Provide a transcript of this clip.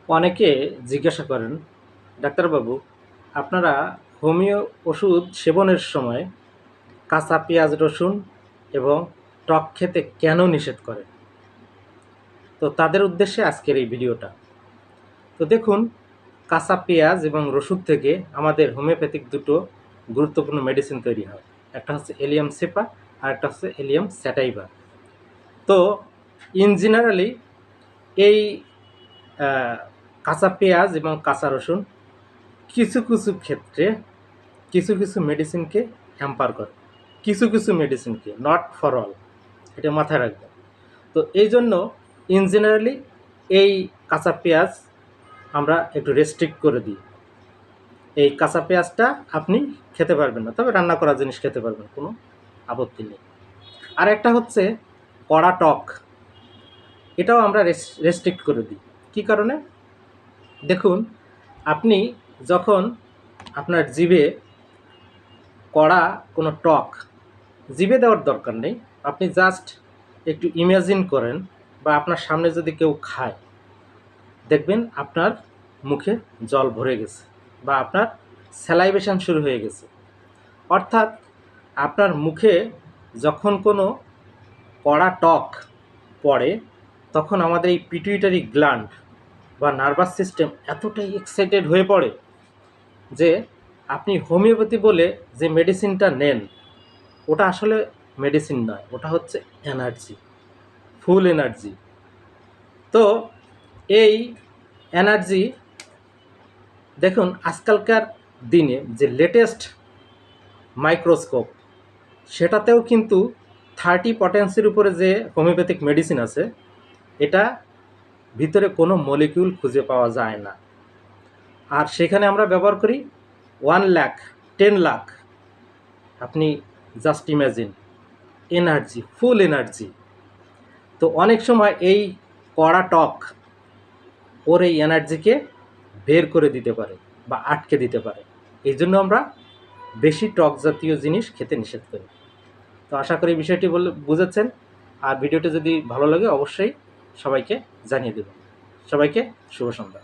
অনেকে জিজ্ঞাসা করেন, ডাক্তারবাবু, আপনারা হোমিও ওষুধ সেবনের সময় কাঁচা পেঁয়াজ রসুন এবং টক খেতে কেন নিষেধ করেন? তো তাদের উদ্দেশ্যে আজকের এই ভিডিওটা। তো দেখুন, কাঁচা পেঁয়াজ এবং রসুন থেকে আমাদের হোমিওপ্যাথিক দুটো গুরুত্বপূর্ণ মেডিসিন তৈরি হয়। একটা হচ্ছে এলিয়াম সেপা আর একটা হচ্ছে এলিয়াম স্যাটাইভা। তো ইন জেনারেলি এই কাঁচা পেঁয়াজ এবং কাঁচা রসুন কিছু কিছু ক্ষেত্রে কিছু কিছু মেডিসিনকে হ্যাম্পার করে, কিছু কিছু মেডিসিনকে, নট ফর অল, এটা মাথায় রাখবেন। তো এই জন্য ইন জেনারেলি এই কাঁচা পেঁয়াজ আমরা একটু রেস্ট্রিক্ট করে দিই। এই কাঁচা পেঁয়াজটা আপনি খেতে পারবেন না, তবে রান্না করা জিনিস খেতে পারবেন, কোনো আপত্তি নেই। আর একটা হচ্ছে কড়া টক, এটাও আমরা রেস্ট্রিক্ট করে দিই। কী কারণে? দেখুন, আপনি যখন আপনার জিভে কড়া কোনো টক, জিভে দেওয়ার দরকার নেই, আপনি জাস্ট একটু ইমাজিন করেন বা আপনার সামনে যদি কেউ খায়, দেখবেন আপনার মুখে জল ভরে গেছে বা আপনার স্যালাইভেশন শুরু হয়ে গেছে। অর্থাৎ আপনার মুখে যখন কোনো কড়া টক পড়ে, তখন আমাদের এই পিটুইটারি গ্ল্যান্ড বা নার্ভাস সিস্টেম এতটাই এক্সাইটেড হয়ে পড়ে যে আপনি হোমিওপ্যাথি বলে যে মেডিসিনটা নেন, ওটা আসলে মেডিসিন নয়, ওটা হচ্ছে এনার্জি, ফুল এনার্জি। তো এই এনার্জি, দেখুন আজকালকার দিনে যে লেটেস্ট মাইক্রোস্কোপ, সেটাতেও কিন্তু 30 পটেন্সির উপরে যে হোমিওপ্যাথিক মেডিসিন আছে, এটা ভিতরে কোনো মলিকিউল খুঁজে পাওয়া যায় না। আর সেখানে আমরা ব্যবহার করি 1 লাখ, 10 লাখ। আপনি জাস্ট ইম্যাজিন, এনার্জি, ফুল এনার্জি। তো অনেক সময় এই কড়া টক ওর এই এনার্জিকে বের করে দিতে পারে বা আটকে দিতে পারে। এই জন্য আমরা বেশি টক জাতীয় জিনিস খেতে নিষেধ করি। তো আশা করি বিষয়টি বুঝেছেন। আর ভিডিওটি যদি ভালো লাগে অবশ্যই সবাইকে জানিয়ে দেবেন। সবাইকে শুভ সন্ধ্যা।